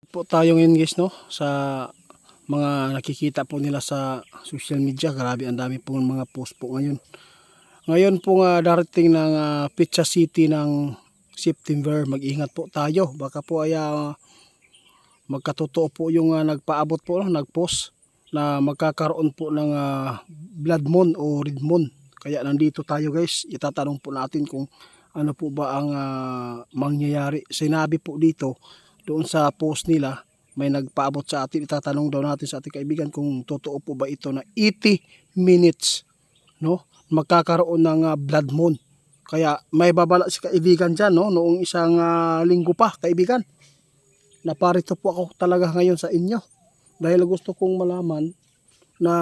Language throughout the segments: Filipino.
Po tayo ngayon guys, no, sa mga nakikita po nila sa social media. Grabe, ang dami po mga post po ngayon. Ngayon po nga darating ng Pizza City ng September. Mag-ingat po tayo, baka po ay magkatotoo po yung nagpaabot po, no, nagpost na magkakaroon po ng blood moon o red moon. Kaya nandito tayo guys, itatanong po natin kung ano po ba ang mangyayari. Sinabi po dito doon sa post nila, may nagpaabot sa atin, itatanong daw natin sa ating kaibigan kung totoo po ba ito na 80 minutes, no, magkakaroon ng blood moon. Kaya may babala si kaibigan dyan, no, noong isang linggo pa kaibigan. Naparito po ako talaga ngayon sa inyo dahil gusto kong malaman na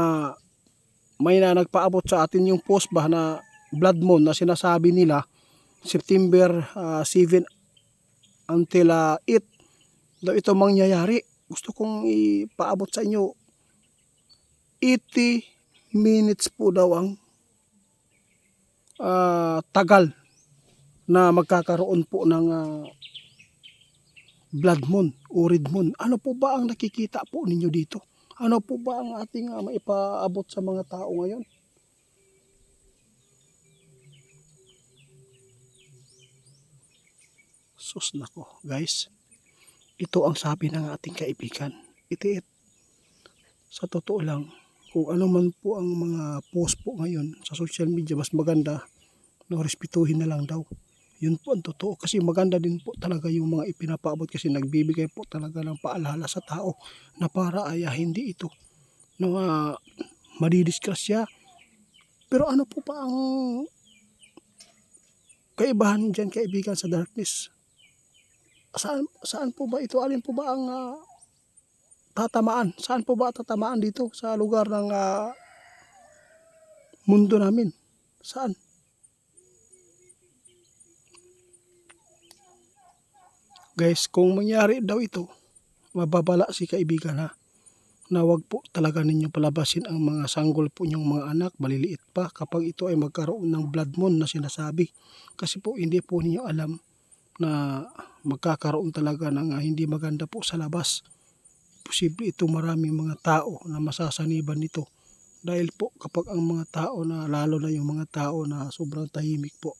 may nagpaabot sa atin yung post ba na blood moon na sinasabi nila September 7 until 8 daw ito mangyayari. Gusto kong ipaabot sa inyo, 80 minutes po daw ang tagal na magkakaroon po ng blood moon o red moon. Ano po ba ang nakikita po ninyo dito? Ano po ba ang ating maipaabot sa mga tao ngayon? Sus nako guys, ito ang sabi ng ating kaibigan. Itiit, sa totoo lang, kung ano man po ang mga post po ngayon sa social media, mas maganda na respetuhin na lang daw. Yun po ang totoo, kasi maganda din po talaga yung mga ipinapaabot, kasi nagbibigay po talaga ng paalala sa tao na para ay hindi ito no, madidisgrasya. Pero ano po pa ang kaibahan dyan kaibigan sa darkness? Saan po ba ito? Alin po ba ang tatamaan? Saan po ba tatamaan dito sa lugar ng mundo namin? Saan? Guys, kung mangyari daw ito, mababala si kaibigan ha, na wag po talaga ninyo palabasin ang mga sanggol po nyong mga anak, maliliit pa, kapag ito ay magkaroon ng blood moon na sinasabi. Kasi po hindi po ninyo alam na magkakaroon talaga ng hindi maganda po sa labas. Posible ito maraming mga tao na masasaniban nito. Dahil po kapag ang mga tao na, lalo na yung mga tao na sobrang tahimik po,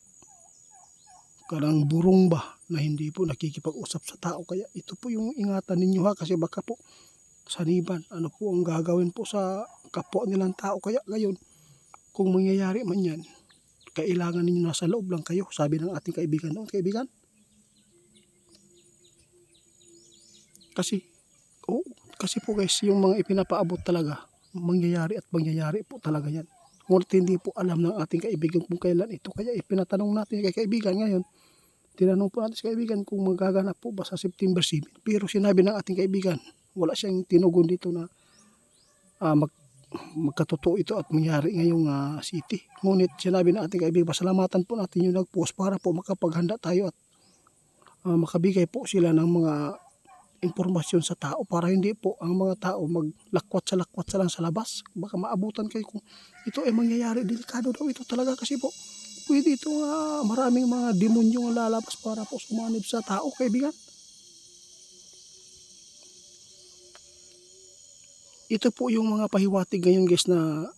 karang burong ba, na hindi po nakikipag-usap sa tao. Kaya ito po yung ingatan ninyo ha, kasi baka po saniban. Ano po ang gagawin po sa kapwa nilang tao. Kaya ngayon, kung mangyayari man yan, kailangan ninyo nasa loob lang kayo. Sabi ng ating kaibigan noon, kaibigan. Kasi po guys, yung mga ipinapaabot talaga, mangyayari at mangyayari po talaga yan. Ngunit hindi po alam ng ating kaibigan kung kailan ito. Kaya ipinatanong natin kay kaibigan ngayon. Tinanong po natin sa kaibigan kung magaganap po ba sa September 7. Pero sinabi ng ating kaibigan, wala siyang tinugon dito na magkatotoo ito at mangyari ngayong city. Ngunit sinabi ng ating kaibigan, pasalamatan po natin yung nag-post para po makapaghanda tayo at makabigay po sila ng mga impormasyon sa tao para hindi po ang mga tao maglakwat sa lang sa labas. Baka maabutan kayo kung ito ay mangyayari. Delikado daw ito talaga, kasi po pwede ito maraming mga demonyo ang lalabas para po sumanib sa tao kaibigan. Ito po yung mga pahiwatig ngayon guys na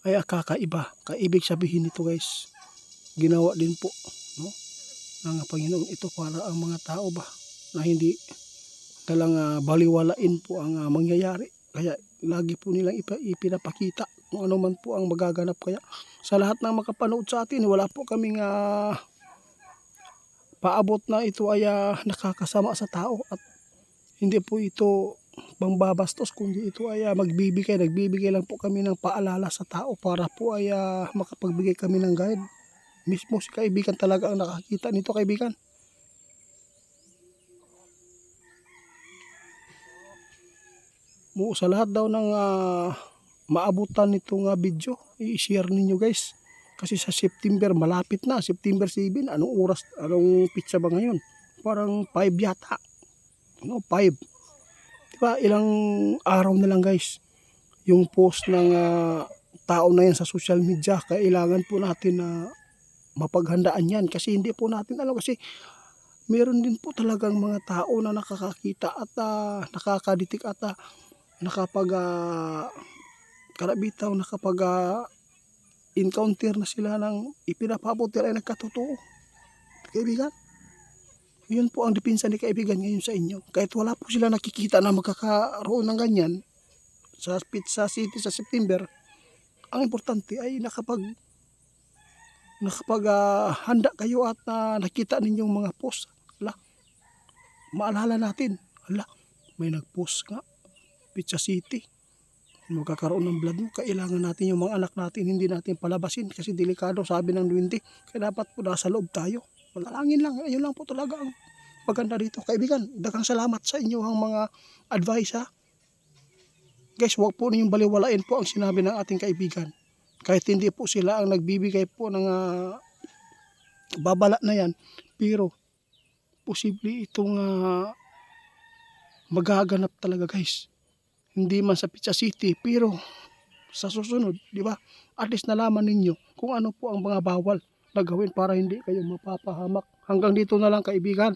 ay kakaiba. Kaibig sabihin nito guys, ginawa din po, no, ng Panginoon ito para ang mga tao ba na hindi talang baliwalain po ang mangyayari. Kaya lagi po nilang ipinapakita kung ano man po ang magaganap. Kaya sa lahat ng makapanood sa atin, wala po kaming paabot na ito ay nakakasama sa tao, at hindi po ito pangbabastos, kundi ito ay nagbibigay lang po kami ng paalala sa tao para po ay makapagbigay kami ng guide. Mismo si kaibigan talaga ang nakakita nito kaibigan. Sa lahat daw ng maabutan nitong video, i-share ninyo guys. Kasi sa September, malapit na, September 7, anong oras, anong pizza ba ngayon? Parang 5 yata. No, 5. Diba, ilang araw na lang guys. Yung post ng tao na yan sa social media, kailangan po natin na mapaghandaan yan. Kasi hindi po natin alam, kasi meron din po talagang mga tao na nakakakita at nakakaditik at nakapag karabitaw nakapag encounter na sila ng ipinapabot nila ay nagkatotoo. Kaibigan, yun po ang depensa ni kaibigan ngayon sa inyo. Kahit wala po sila nakikita na magkakaroon ng ganyan sa Pizza City sa September, ang importante ay handa kayo at nakita ninyong mga post. Maalala natin, may nag-post nga, Pizza City, magkakaroon ng blood mo, kailangan natin yung mga anak natin, hindi natin palabasin kasi delikado, sabi ng duwende, kaya dapat po nasa loob tayo. Manalangin lang, ayun lang po talaga ang maganda dito. Kaibigan, daghang salamat sa inyo ang mga advice ha. Guys, huwag po ninyong baliwalain po ang sinabi ng ating kaibigan. Kahit hindi po sila ang nagbibigay po ng babala na yan, pero posible itong magaganap talaga guys. Hindi man sa Pizza City, pero sa susunod, di ba? At least nalaman ninyo kung ano po ang mga bawal na gawin para hindi kayo mapapahamak. Hanggang dito na lang kaibigan.